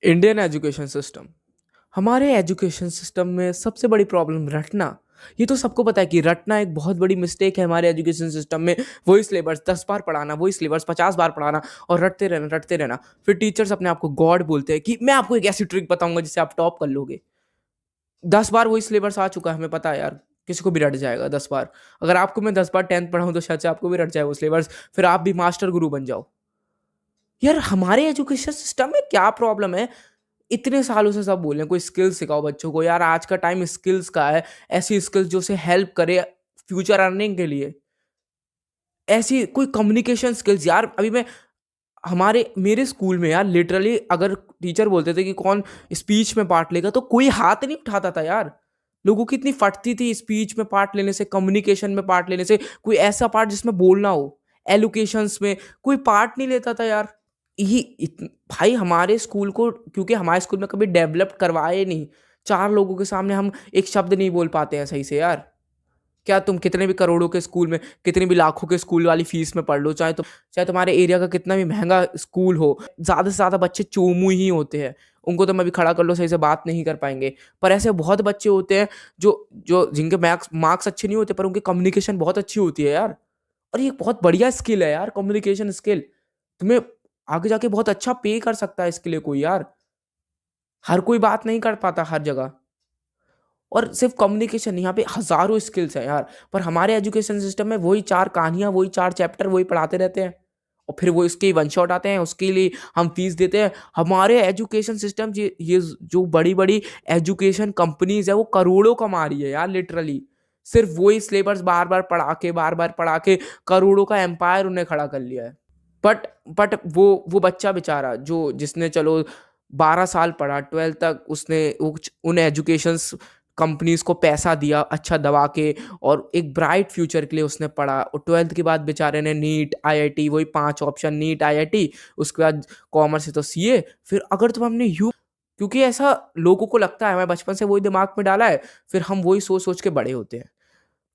Indian education system. हमारे education system में सबसे बड़ी प्रॉब्लम रटना। ये तो सबको पता है कि रटना एक बहुत बड़ी मिस्टेक है हमारे एजुकेशन सिस्टम में। वही सिलेबस 10 बार पढ़ाना, वही सिलेबस 50 बार पढ़ाना और रटते रहना। फिर टीचर्स अपने आप को गॉड बोलते हैं कि मैं आपको एक ऐसी ट्रिक बताऊंगा जिससे आप टॉप कर लोगे। 10 बार वही सिलेबस आ चुका है, हमें पता है यार। किसी को भी रट जाएगा 10 बार। अगर आपको मैं 10 बार टेंथ पढ़ाऊं तो शायद से आपको भी रट जाए वो सिलेबस। फिर आप भी मास्टर गुरु बन जाओ। यार हमारे एजुकेशन सिस्टम में क्या प्रॉब्लम है? इतने सालों से सब बोल रहे हैं कोई स्किल्स सिखाओ बच्चों को। यार आज का टाइम स्किल्स का है। ऐसी स्किल्स जो उसे हेल्प करे फ्यूचर अर्निंग के लिए। ऐसी कोई कम्युनिकेशन स्किल्स। यार अभी मैं हमारे मेरे स्कूल में यार लिटरली अगर टीचर बोलते थे कि कौन स्पीच में पार्ट लेगा तो कोई हाथ नहीं उठाता था यार। लोगों की इतनी फटती थी स्पीच में पार्ट लेने से, कम्युनिकेशन में पार्ट लेने से। कोई ऐसा पार्ट जिसमें बोलना हो, एलोकेशंस में कोई पार्ट नहीं लेता था यार। ये भाई हमारे स्कूल को, क्योंकि हमारे स्कूल में कभी डेवलप करवाए नहीं। 4 लोगों के सामने हम एक शब्द नहीं बोल पाते हैं सही से यार। क्या तुम कितने भी करोड़ों के स्कूल में, कितनी भी लाखों के स्कूल वाली फीस में पढ़ लो, चाहे तुम्हारे एरिया का कितना भी महंगा स्कूल हो, ज्यादा से ज्यादा बच्चे चोमू ही होते हैं। उनको तो मैं भी खड़ा कर लो, सही से बात नहीं कर पाएंगे। पर ऐसे बहुत बच्चे होते हैं जो जो जिनके मार्क्स मार्क्स अच्छे नहीं होते पर उनकी कम्युनिकेशन बहुत अच्छी होती है यार। और ये एक बहुत बढ़िया स्किल है यार, कम्युनिकेशन स्किल। तुम्हें आगे जाके बहुत अच्छा पे कर सकता है इसके लिए कोई यार। हर कोई बात नहीं कर पाता हर जगह। और सिर्फ कम्युनिकेशन, यहाँ पे हजारों स्किल्स हैं यार। पर हमारे एजुकेशन सिस्टम में वही 4 कहानियां, वही 4 चैप्टर वही पढ़ाते रहते हैं। और फिर वो इसके वन शॉट आते हैं, उसके लिए हम फीस देते हैं। हमारे एजुकेशन सिस्टम, ये जो बड़ी बड़ी एजुकेशन कंपनीज है वो करोड़ों कमा रही है यार लिटरली। सिर्फ वही सिलेबस बार बार पढ़ा के करोड़ों का एम्पायर उन्हें खड़ा कर लिया है। बट बट वो बच्चा बेचारा जो जिसने चलो 12 साल पढ़ा, 12 तक उसने उन एजुकेशन कंपनीज को पैसा दिया अच्छा दबा के, और एक ब्राइट फ्यूचर के लिए उसने पढ़ा। और 12th के बाद बेचारे ने नीट आईआईटी, वही 5 ऑप्शन नीट आईआईटी, उसके बाद कॉमर्स से तो सीए। फिर अगर तुम हमने यू क्योंकि ऐसा लोगों को लगता है, हमें बचपन से वही दिमाग में डाला है। फिर हम वही सोच सोच के बड़े होते हैं।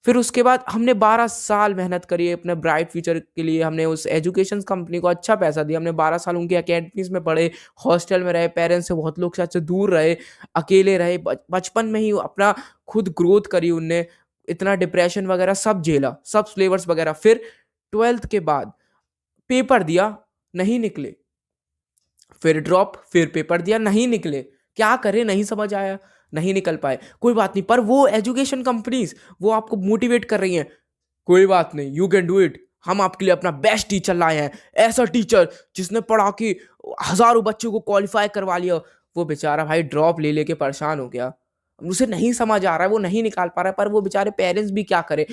फिर उसके बाद हमने 12 साल मेहनत करी अपने ब्राइट फ्यूचर के लिए। हमने उस एजुकेशन कंपनी को अच्छा पैसा दिया। हमने 12 साल उनकी अकेडमीज में पढ़े, हॉस्टल में रहे, पेरेंट्स से बहुत लोग शायद से दूर रहे, अकेले रहे। बचपन में ही अपना खुद ग्रोथ करी उनने। इतना डिप्रेशन वगैरह सब झेला, सब सिलेबस वगैरह। फिर 12th के बाद पेपर दिया, नहीं निकले। फिर ड्रॉप, फिर पेपर दिया, नहीं निकले। क्या करें, नहीं समझ आया, नहीं निकल पाए। कोई बात नहीं, पर वो एजुकेशन कंपनीज वो आपको मोटिवेट कर रही हैं। कोई बात नहीं, यू कैन डू इट। हम आपके लिए अपना बेस्ट टीचर लाए हैं, ऐसा टीचर जिसने पढ़ा के हजारों बच्चों को क्वालिफाई करवा लिया। वो बेचारा भाई ड्रॉप ले लेके परेशान हो गया। उसे नहीं समझ आ रहा है, वो नहीं निकाल पा रहा है। पर वो बेचारे पेरेंट्स भी क्या करे।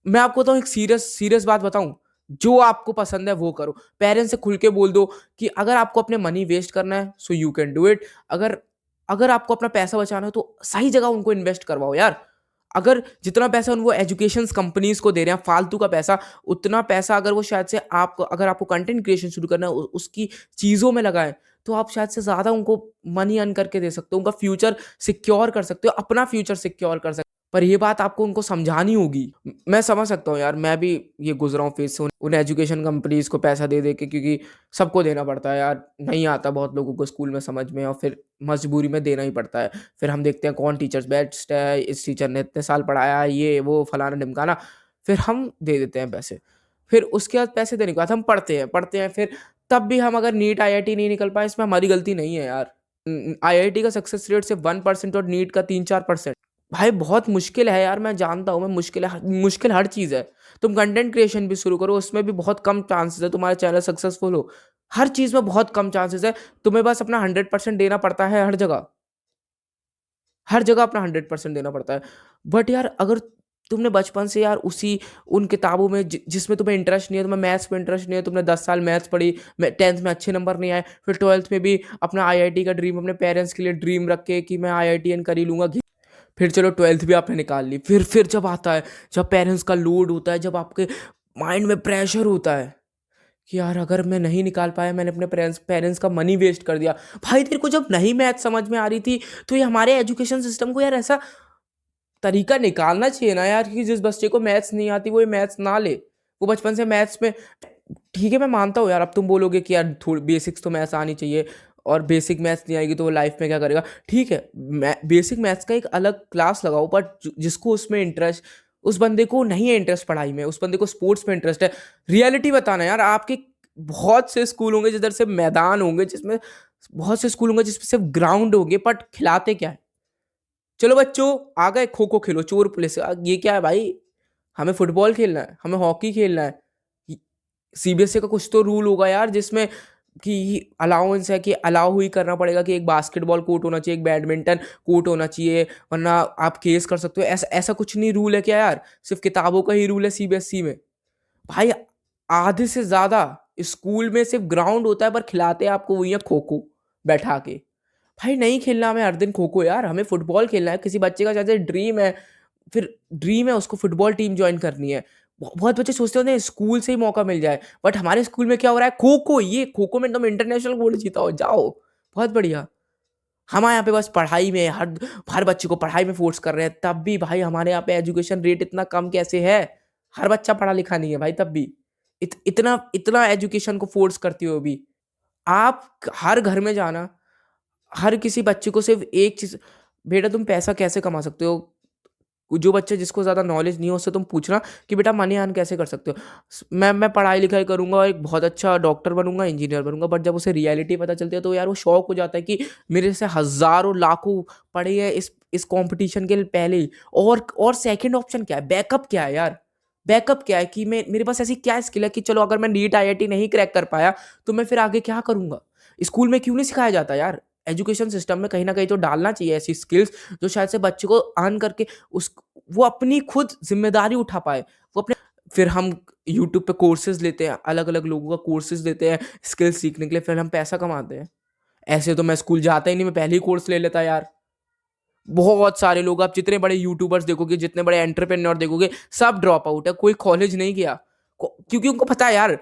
मैं आपको तो एक सीरियस सीरियस बात बताऊं, जो आपको पसंद है वो करो। पेरेंट्स से खुल के बोल दो कि अगर आपको अपने मनी वेस्ट करना है so you can do it. अगर अगर आपको अपना पैसा बचाना है तो सही जगह उनको इन्वेस्ट करवाओ यार। अगर जितना पैसा उन वो एजुकेशन कंपनीज को दे रहे हैं फालतू का पैसा, उतना पैसा अगर वो शायद से आप अगर आपको कंटेंट क्रिएशन शुरू करना है उसकी चीजों में लगाएं, तो आप शायद से ज्यादा उनको मनी अर्न करके दे सकते हो, उनका फ्यूचर सिक्योर कर सकते हो, अपना फ्यूचर सिक्योर कर सकते हो। पर ये बात आपको उनको समझानी होगी। मैं समझ सकता हूँ यार, मैं भी ये गुजरा हूँ फेज से उन एजुकेशन कंपनीज को पैसा दे दे के, क्योंकि सबको देना पड़ता है यार। नहीं आता बहुत लोगों को स्कूल में समझ में, और फिर मजबूरी में देना ही पड़ता है। फिर हम देखते हैं कौन टीचर्स बेस्ट है, इस टीचर ने इतने साल पढ़ाया, ये वो फलाना ढिमकाना। फिर हम दे देते हैं पैसे। फिर उसके बाद पैसे देने के बाद हम पढ़ते हैं। फिर तब भी हम अगर नीट आईआईटी नहीं निकल पाए, इसमें हमारी गलती नहीं है यार। आईआईटी का सक्सेस रेट सिर्फ 1% और नीट का 3-4%। भाई बहुत मुश्किल है यार, मैं जानता हूँ। मैं मुश्किल है, मुश्किल हर चीज़ है। तुम कंटेंट क्रिएशन भी शुरू करो, उसमें भी बहुत कम चांसेस है तुम्हारा चैनल सक्सेसफुल हो। हर चीज़ में बहुत कम चांसेस है। तुम्हें बस अपना 100% देना पड़ता है हर जगह। हर जगह अपना 100% देना पड़ता है। बट यार अगर तुमने बचपन से यार उसी उन किताबों में जिसमें तुम्हें इंटरेस्ट नहीं है, तुम्हें मैथ्स में इंटरेस्ट नहीं है, तुमने 10 साल मैथ्स पढ़ी, 10th में अच्छे नंबर नहीं आए, फिर 12th में भी अपना आईआईटी का ड्रीम अपने पेरेंट्स के लिए ड्रीम रख के कि मैं आईआईटीएन कर ही लूंगा। फिर चलो 12th भी आपने निकाल ली। फिर जब आता है, जब पेरेंट्स का लोड होता है, जब आपके माइंड में प्रेशर होता है कि यार अगर मैं नहीं निकाल पाया, मैंने अपने पेरेंट्स पेरेंट्स का मनी वेस्ट कर दिया। भाई तेरे को जब नहीं मैथ समझ में आ रही थी तो ये हमारे एजुकेशन सिस्टम को यार ऐसा तरीका निकालना चाहिए ना यार, कि जिस बच्चे को मैथ्स नहीं आती वो ये मैथ्स ना ले। वो बचपन से मैथ्स में, ठीक है मैं मानता हूँ यार, अब तुम बोलोगे कि यार थोड़ी बेसिक्स तो मैथ्स आनी चाहिए। और बेसिक मैथ्स नहीं आएगी तो वो लाइफ में क्या करेगा? ठीक है, बेसिक मैथ्स का एक अलग क्लास लगाओ, बट जिसको उसमें इंटरेस्ट, उस बंदे को नहीं है इंटरेस्ट पढ़ाई में, उस बंदे को स्पोर्ट्स में इंटरेस्ट है। रियलिटी बताना यार, आपके बहुत से स्कूल होंगे जिधर से मैदान होंगे, जिसमें बहुत से स्कूल होंगे जिसमें सिर्फ ग्राउंड होंगे, बट खिलाते क्या है? चलो बच्चों, आ गए खो खो खेलो, चोर पुलिस, ये क्या है भाई? हमें फुटबॉल खेलना है, हमें हॉकी खेलना है। सीबीएसई का कुछ तो रूल होगा यार, जिसमें कि अलाउंस है, कि अलाउ ही करना पड़ेगा कि एक बास्केटबॉल कोर्ट होना चाहिए, एक बैडमिंटन कोर्ट होना चाहिए, वरना आप केस कर सकते हो। ऐसा ऐसा कुछ नहीं रूल है क्या यार? सिर्फ किताबों का ही रूल है सीबीएसई में? भाई आधे से ज्यादा स्कूल में सिर्फ ग्राउंड होता है, पर खिलाते हैं आपको वही है खो खो बैठा के। भाई नहीं खेलना हमें हर दिन खो खो यार, हमें फुटबॉल खेलना है। किसी बच्चे का जैसे ड्रीम है, फिर ड्रीम है उसको फुटबॉल टीम ज्वाइन करनी है। बहुत बच्चे सोचते होते हैं स्कूल से ही मौका मिल जाए, बट हमारे स्कूल में क्या हो रहा है? खो खो, ये खो खो में तुम इंटरनेशनल गोल्ड जीता हो, जाओ, बहुत बढ़िया। हमारे यहाँ पे बस पढ़ाई में हर हर बच्चे को पढ़ाई में फोर्स कर रहे हैं, तब भी भाई हमारे यहाँ पे एजुकेशन रेट इतना कम कैसे है? हर बच्चा पढ़ा लिखा नहीं है भाई, तब भी इतना इतना एजुकेशन को फोर्स करते हो भी। आप हर घर में जाना, हर किसी बच्चे को सिर्फ एक चीज, बेटा तुम पैसा कैसे कमा सकते हो? जो बच्चे जिसको ज़्यादा नॉलेज नहीं है उससे तुम पूछना कि बेटा मनी अर्न कैसे कर सकते हो। मैं पढ़ाई लिखाई करूंगा और एक बहुत अच्छा डॉक्टर बनूंगा, इंजीनियर बनूंगा, बट जब उसे रियलिटी पता चलती है तो यार वो शौक हो जाता है कि मेरे से हजारों लाखों पढ़े हैं इस कंपटीशन के लिए पहले ही। और सेकंड ऑप्शन क्या है? बैकअप क्या है यार? बैकअप क्या है कि मैं, मेरे पास ऐसी क्या स्किल है कि चलो अगर मैं नीट आईआईटी नहीं क्रैक कर पाया तो मैं फिर आगे क्या करूंगा? स्कूल में क्यों नहीं सिखाया जाता यार? एजुकेशन सिस्टम में कहीं ना कहीं तो डालना चाहिए ऐसी स्किल्स जो शायद से बच्चे को अर्न करके उस वो अपनी खुद ज़िम्मेदारी उठा पाए। वो अपने, फिर हम यूट्यूब पे कोर्सेज़ लेते हैं, अलग-अलग लोगों का कोर्सेज़ लेते हैं स्किल्स सीखने के लिए, फिर हम पैसा कमाते हैं। ऐसे तो मैं स्कूल जाता ही नहीं, मैं पहले ही कोर्स ले लेता यार। बहुत सारे लोग, आप जितने बड़े यूट्यूबर्स देखोगे, जितने बड़े एंटरप्रेन्योर देखोगे, सब ड्रॉप आउट है, कोई कॉलेज नहीं गया। क्योंकि उनको पता है यार,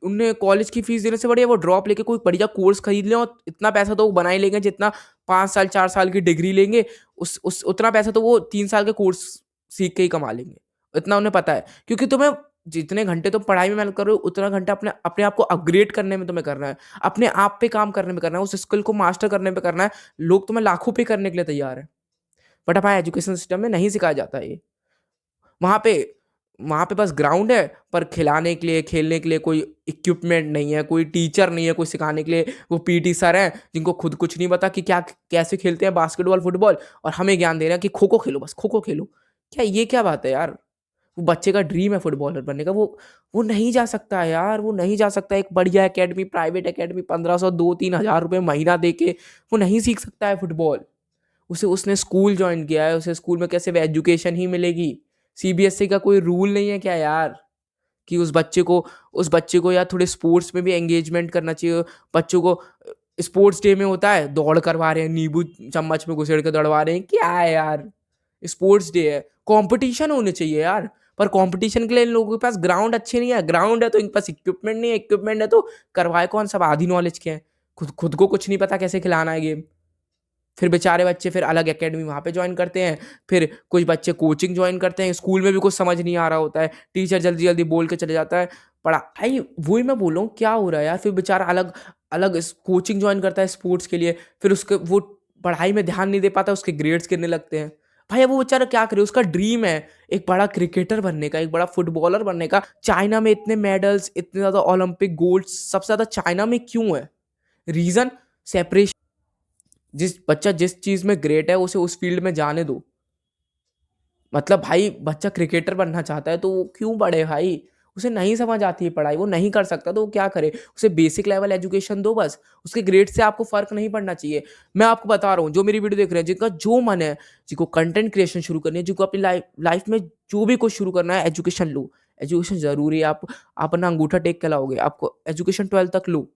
उन्हें कॉलेज की फीस देने से बढ़िया वो ड्रॉप लेके कोई बढ़िया कोर्स खरीद लें, और इतना पैसा तो वो बना ही लेंगे जितना 5 साल 4 साल की डिग्री लेंगे, उस उतना पैसा तो वो 3 साल के कोर्स सीख के ही कमा लेंगे। इतना उन्हें पता है, क्योंकि तुम्हें जितने घंटे तुम पढ़ाई में मेहनत कर रहे हो, उतना घंटा अपने अपने आप को अपग्रेड करने में तुम्हें करना है, अपने आप पे काम करने में करना है, उस स्किल को मास्टर करने में करना है। लोग तुम्हें लाखों पे करने के लिए तैयार है, बट हमारे एजुकेशन सिस्टम में नहीं सिखाया जाता ये। वहाँ पे वहाँ पे बस ग्राउंड है, पर खिलाने के लिए, खेलने के लिए कोई इक्विपमेंट नहीं है, कोई टीचर नहीं है, कोई सिखाने के लिए। वो पीटी सर हैं जिनको खुद कुछ नहीं पता कि क्या कैसे खेलते हैं बास्केटबॉल, फुटबॉल, और हमें ज्ञान दे रहे हैं कि खो-खो खेलो, बस खो-खो खेलो। क्या ये क्या बात है यार? वो बच्चे का ड्रीम है फुटबॉलर बनने का, वो नहीं जा सकता है यार, वो नहीं जा सकता। एक बढ़िया अकेडमी, प्राइवेट अकेडमी 1500 2-3 हज़ार रुपए महीना दे के वो नहीं सीख सकता है फुटबॉल। उसे उसने स्कूल जॉइन किया है, उसे स्कूल में कैसे एजुकेशन ही मिलेगी? सीबीएसई का कोई रूल नहीं है क्या यार कि उस बच्चे को यार थोड़े स्पोर्ट्स में भी एंगेजमेंट करना चाहिए? बच्चों को स्पोर्ट्स डे में होता है, दौड़ करवा रहे हैं, नींबू चम्मच में घुसेड़ के दौड़वा रहे हैं, क्या है यार? स्पोर्ट्स डे है, कंपटीशन होने चाहिए यार। पर कंपटीशन के लिए इन लोगों के पास ग्राउंड अच्छे नहीं है, ग्राउंड है तो इनके पास इक्विपमेंट नहीं है, इक्विपमेंट है तो करवाए कौन? सब आधी नॉलेज के हैं, खुद खुद को कुछ नहीं पता कैसे खिलाना है गेम। फिर बेचारे बच्चे फिर अलग एकेडमी वहाँ पे जॉइन करते हैं, फिर कुछ बच्चे कोचिंग जॉइन करते हैं, स्कूल में भी कुछ समझ नहीं आ रहा होता है, टीचर जल्दी-जल्दी बोल के चले जाता है, पढ़ाई वही मैं बोल रहा हूँ क्या हो रहा है यार? फिर बेचारा अलग अलग कोचिंग जॉइन करता है स्पोर्ट्स के लिए, फिर उसके वो पढ़ाई में ध्यान नहीं दे पाता, उसके ग्रेड्स गिरने लगते हैं। भाई अब वो बेचारा क्या करे? उसका ड्रीम है एक बड़ा क्रिकेटर बनने का, एक बड़ा फुटबॉलर बनने का। चाइना में इतने मेडल्स, इतने ज़्यादा ओलंपिक गोल्ड्स सबसे ज़्यादा चाइना में क्यों है? Reason separation. जिस बच्चा जिस चीज़ में ग्रेट है उसे उस फील्ड में जाने दो। मतलब भाई बच्चा क्रिकेटर बनना चाहता है तो वो क्यों पढ़े भाई? उसे नहीं समझ आती है पढ़ाई, वो नहीं कर सकता तो वो क्या करे? उसे बेसिक लेवल एजुकेशन दो बस, उसके ग्रेड से आपको फ़र्क नहीं पड़ना चाहिए। मैं आपको बता रहा हूँ जो मेरी वीडियो देख रहे हैं, जिनका जो मन है, जिनको कंटेंट क्रिएशन शुरू करनी है, जिनको अपनी लाइफ़ में जो भी कुछ शुरू करना है, एजुकेशन लो। एजुकेशन ज़रूरी है, आप अपना अंगूठा टेक के लाओगे, आपको एजुकेशन 12th तक लो।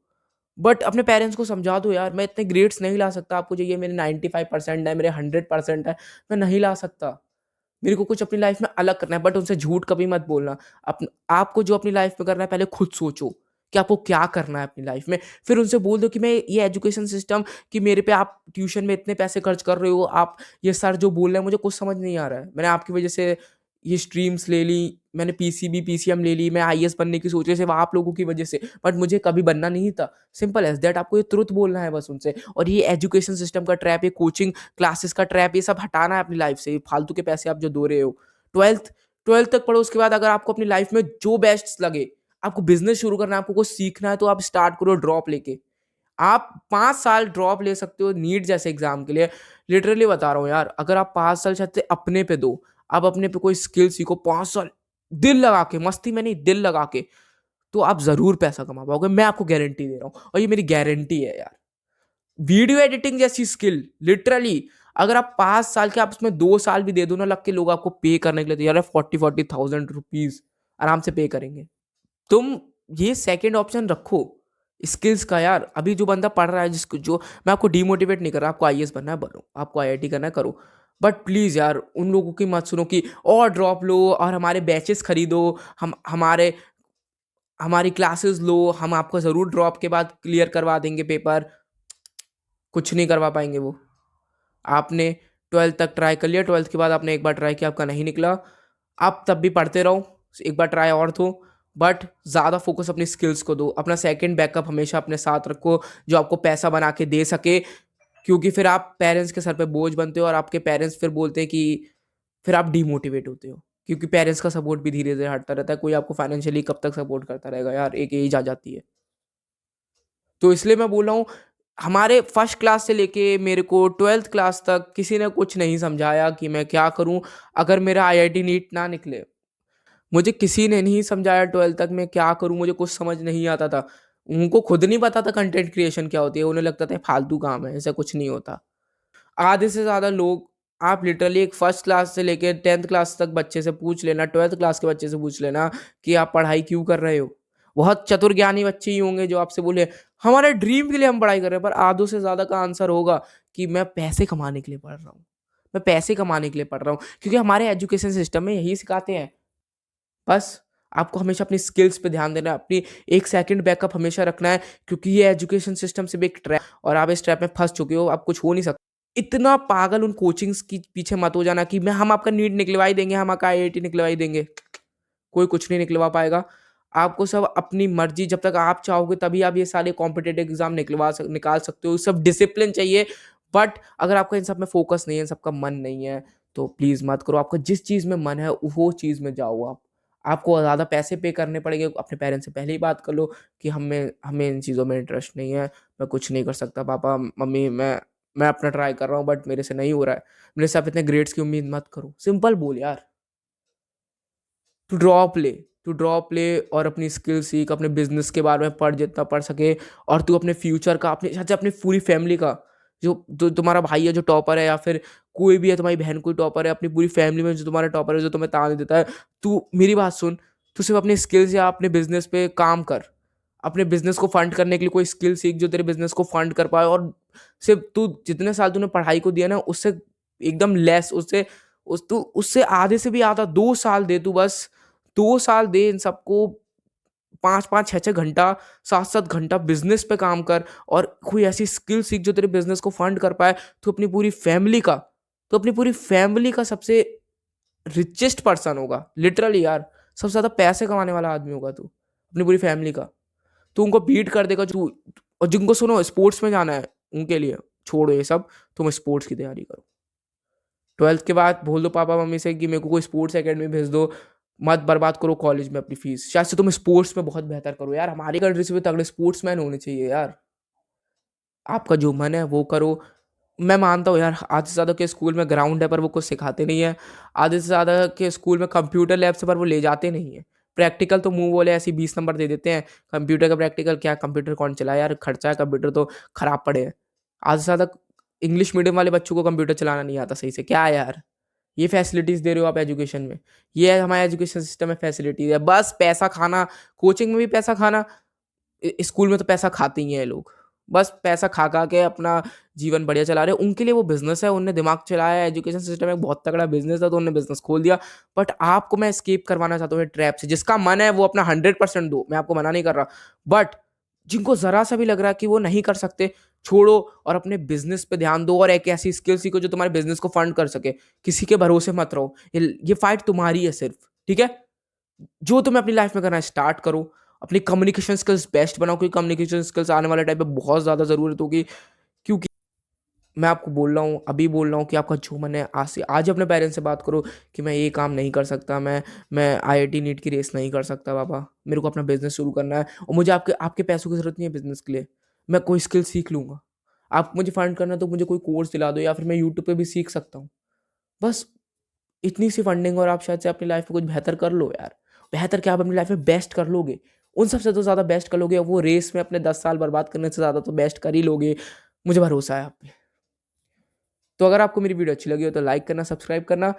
बट अपने पेरेंट्स को समझा दो यार, मैं इतने ग्रेड्स नहीं ला सकता, आपको चाहिए मेरे 95% है, मेरे 100% है, मैं नहीं ला सकता। मेरे को कुछ अपनी लाइफ में अलग करना है, बट उनसे झूठ कभी मत बोलना। आपको जो अपनी लाइफ में करना है पहले खुद सोचो कि आपको क्या करना है अपनी लाइफ में। फिर उनसे बोल दो कि मैं ये एजुकेशन सिस्टम, कि मेरे पे आप ट्यूशन में इतने पैसे खर्च कर रहे हो, आप ये सर जो बोल रहे हैं मुझे कुछ समझ नहीं आ रहा है। मैंने आपकी वजह से ये स्ट्रीम्स ले ली, मैंने पीसीबी पीसीएम ले ली, मैं आईएएस बनने की सोच रही सिर्फ आप लोगों की वजह से, बट मुझे कभी बनना नहीं था। सिंपल एज दैट, आपको ये ट्रुथ बोलना है बस उनसे। और ये एजुकेशन सिस्टम का ट्रैप, ये कोचिंग क्लासेस का ट्रैप, ये सब हटाना है अपनी लाइफ से। ये फालतू के पैसे आप जो दो रहे हो, ट्वेल्थ ट्वेल्थ तक पढ़ो, उसके बाद अगर आपको अपनी लाइफ में जो बेस्ट लगे, आपको बिजनेस शुरू करना है, आपको कुछ सीखना है, तो आप स्टार्ट करो ड्रॉप लेके। आप 5 साल ड्रॉप ले सकते हो नीट जैसे एग्जाम के लिए। लिटरली बता रहा हूँ यार, अगर आप 5 साल चाहते अपने पे दो, आप अपने पे कोई स्किल सीखो 5 साल दिल लगा के, मस्ती में नहीं, दिल लगा के, तो आप जरूर पैसा कमा पाओगे, मैं आपको गारंटी दे रहा हूँ, और ये मेरी गारंटी है यार। वीडियो एडिटिंग जैसी स्किल, लिटरली अगर आप 5 साल के, आप उसमें 2 साल भी दे दो ना लग के, लोग आपको पे करने के लिए तैयार है। 40,000 रुपीज आराम से पे करेंगे। तुम ये सेकंड ऑप्शन रखो स्किल्स का यार। अभी जो बंदा पढ़ रहा है, जिसको जो, मैं आपको डिमोटिवेट नहीं कर रहा, आपको आईएएस बनना है बनो, आपको आईआईटी करना है करो, बट प्लीज यार उन लोगों की मत सुनो कि और ड्रॉप लो और हमारे बैचेस खरीदो, हम हमारे हमारी क्लासेस लो, हम आपको जरूर ड्रॉप के बाद क्लियर करवा देंगे पेपर। कुछ नहीं करवा पाएंगे वो। आपने ट्वेल्थ तक ट्राई कर लिया, ट्वेल्थ के बाद आपने एक बार ट्राई किया, आपका नहीं निकला, आप तब भी पढ़ते रहो, एक बार ट्राई और दो, बट ज़्यादा फोकस अपनी स्किल्स को दो। अपना सेकंड बैकअप हमेशा अपने साथ रखो, जो आपको पैसा बना के दे सके, क्योंकि फिर आप पेरेंट्स के सर पे बोझ बनते हो, और आपके पेरेंट्स फिर बोलते हैं कि फिर आप डिमोटिवेट होते हो, क्योंकि पेरेंट्स का सपोर्ट भी धीरे धीरे हटता रहता है। कोई आपको फाइनेंशियली कब तक सपोर्ट करता रहेगा यार, एक एज आ जाती है। तो इसलिए मैं बोल रहा हूँ, हमारे फर्स्ट क्लास से लेके मेरे को ट्वेल्थ क्लास तक किसी ने कुछ नहीं समझाया कि मैं क्या करूँ अगर मेरा आईआईटी नीट ना निकले। मुझे किसी ने नहीं समझाया ट्वेल्थ तक मैं क्या करूँ, मुझे कुछ समझ नहीं आता था। उनको खुद नहीं पता था कंटेंट क्रिएशन क्या होती है, उन्हें लगता था फालतू काम है, ऐसा कुछ नहीं होता। आधे से ज़्यादा लोग, आप लिटरली एक फर्स्ट क्लास से लेके 10th क्लास तक बच्चे से पूछ लेना, 12th क्लास के बच्चे से पूछ लेना कि आप पढ़ाई क्यों कर रहे हो। बहुत चतुर ज्ञानी बच्चे ही होंगे जो आपसे बोले हमारे ड्रीम के लिए हम पढ़ाई कर रहे हैं, पर आधों से ज़्यादा का आंसर होगा कि मैं पैसे कमाने के लिए पढ़ रहा हूँ। मैं पैसे कमाने के लिए पढ़ रहा हूँ, क्योंकि हमारे एजुकेशन सिस्टम में यही सिखाते हैं। बस आपको हमेशा अपनी स्किल्स पे ध्यान देना है, अपनी एक सेकंड बैकअप हमेशा रखना है, क्योंकि ये एजुकेशन सिस्टम से भी एक ट्रैप, और आप इस ट्रैप में फंस चुके हो, आप कुछ हो नहीं सकते। इतना पागल उन कोचिंग्स के पीछे मत हो जाना कि मैं हम आपका नीट निकलवा ही देंगे, हम आपका आईआईटी निकलवा ही देंगे। कोई कुछ नहीं निकलवा पाएगा। आपको सब अपनी मर्जी, जब तक आप चाहोगे तभी आप ये सारे कॉम्पिटिटिव एग्जाम निकाल सकते हो। सब डिसिप्लिन चाहिए, बट अगर आपका इन सब में फोकस नहीं है, इन सबका मन नहीं है, तो प्लीज मत करो। आपका जिस चीज में मन है वो चीज में जाओ आप। आपको ज़्यादा पैसे पे करने पड़ेंगे, अपने पेरेंट्स से पहले ही बात कर लो कि हमें हमें इन चीज़ों में इंटरेस्ट नहीं है, मैं कुछ नहीं कर सकता पापा मम्मी, मैं अपना ट्राई कर रहा हूँ बट मेरे से नहीं हो रहा है, मेरे से आप इतने ग्रेड्स की उम्मीद मत करो। सिंपल बोल यार। तू ड्रॉप ले, तू ड्रॉप ले और अपनी स्किल सीख, अपने बिजनेस के बारे में पढ़ जितना पढ़ सके, और तू अपने फ्यूचर का, अपने अच्छा अपनी पूरी फैमिली का, जो तुम्हारा भाई है जो टॉपर है, या फिर कोई भी है, तुम्हारी बहन कोई टॉपर है, अपनी पूरी फैमिली में जो तुम्हारा टॉपर है, जो तुम्हें ताने देता है, तू मेरी बात सुन। तू सिर्फ अपने स्किल्स या अपने बिजनेस पे काम कर। अपने बिजनेस को फंड करने के लिए कोई स्किल सीख जो तेरे बिजनेस को फंड कर पाए, और सिर्फ तू जितने साल तूने पढ़ाई को दिया ना, उससे एकदम लेस, उससे तू उससे आधे से भी आधा 2 साल दे तू बस। 2 साल दे इन सबको, 5-5 6-6 घंटा, 7-7 घंटा बिजनेस पे काम कर, और कोई ऐसी स्किल सीख जो तेरे बिजनेस को फंड कर पाए। तो अपनी पूरी फैमिली का सबसे रिचेस्ट पर्सन होगा, लिटरली यार। सबसे ज्यादा पैसे कमाने वाला आदमी होगा तू, अपनी पूरी फैमिली का। तू उनको बीट कर देगा तू। और जिनको सुनो स्पोर्ट्स में जाना है, उनके लिए छोड़ो ये सब, तुम स्पोर्ट्स की तैयारी करो। ट्वेल्थ के बाद बोल दो पापा मम्मी से कि मेरे को कोई स्पोर्ट्स एकेडमी भेज दो, मत बर्बाद करो कॉलेज में अपनी फीस। शायद से तुम स्पोर्ट्स में बहुत बेहतर करो यार, हमारी कंट्री से भी तगड़े स्पोर्ट्समैन होने चाहिए यार। आपका जो मन है वो करो। मैं मानता हूँ यार, आधे से ज़्यादा के स्कूल में ग्राउंड है पर वो कुछ सिखाते नहीं है। आधे से ज़्यादा के स्कूल में कंप्यूटर लैब से पर वो ले जाते नहीं है। प्रैक्टिकल तो मुंह बोले ऐसे 20 नंबर दे देते हैं। कंप्यूटर का प्रैक्टिकल क्या, कंप्यूटर कौन चलाए यार, खर्चा है, कंप्यूटर तो खराब पड़े हैं। आधे से ज़्यादा इंग्लिश मीडियम वाले बच्चों को कंप्यूटर चलाना नहीं आता सही से, क्या है यार। ये फैसिलिटीज़ दे रहे हो आप एजुकेशन में। ये है हमारा एजुकेशन सिस्टम में फैसिलिटीज़ है, बस पैसा खाना। कोचिंग में भी पैसा खाना, स्कूल में तो पैसा खाते ही हैं ये लोग। बस पैसा खा खा के अपना जीवन बढ़िया चला रहे हैं। उनके लिए वो बिजनेस है, उनने दिमाग चलाया, एजुकेशन सिस्टम एक बहुत तगड़ा बिजनेस था तो उन्होंने बिजनेस खोल दिया। बट आपको मैं एस्केप करवाना चाहता हूँ ट्रैप से। जिसका मन है वो अपना 100% दो, मैं आपको मना नहीं कर रहा, बट जिनको ज़रा सा भी लग रहा है कि वो नहीं कर सकते, छोड़ो और अपने बिज़नेस पे ध्यान दो और एक ऐसी स्किल सीखो जो तुम्हारे बिज़नेस को फंड कर सके। किसी के भरोसे मत रहो। ये फाइट तुम्हारी है सिर्फ़, ठीक है? जो तुम्हें अपनी लाइफ़ में करना है स्टार्ट करो। अपनी कम्युनिकेशन स्किल्स बेस्ट बनाओ क्योंकि कम्युनिकेशन स्किल्स आने वाले टाइम पे बहुत ज़्यादा ज़रूरत होगी। क्योंकि मैं आपको बोल रहा हूँ, अभी बोल रहा हूँ कि आपका जो मन है आज से आज अपने पेरेंट्स से बात करो कि मैं ये काम नहीं कर सकता, मैं आईआईटी नीट की रेस नहीं कर सकता पापा, मेरे को अपना बिज़नेस शुरू करना है और मुझे आपके आपके पैसों की ज़रूरत नहीं है बिज़नेस के लिए, मैं कोई स्किल सीख लूँगा। आप मुझे फंड करना है तो मुझे कोई कोर्स दिला दो या फिर मैं यूट्यूब पे भी सीख सकता हूँ। बस इतनी सी फंडिंग और आप शायद से अपनी लाइफ़ में कुछ बेहतर कर लो यार। बेहतर क्या, आप अपनी लाइफ़ में बेस्ट कर लोगे। उन सबसे तो ज़्यादा बेस्ट कर लोगे, वो रेस में अपने 10 साल बर्बाद करने से ज़्यादा तो बेस्ट कर ही लोगे। मुझे भरोसा है आप पे। तो अगर आपको मेरी वीडियो अच्छी लगी हो तो लाइक करना, सब्सक्राइब करना।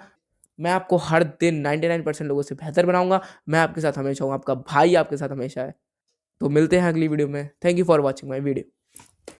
मैं आपको हर दिन 99% लोगों से बेहतर बनाऊँगा। मैं आपके साथ हमेशा हूँ, आपका भाई आपके साथ हमेशा है। तो मिलते हैं अगली वीडियो में। Thank you for watching my video.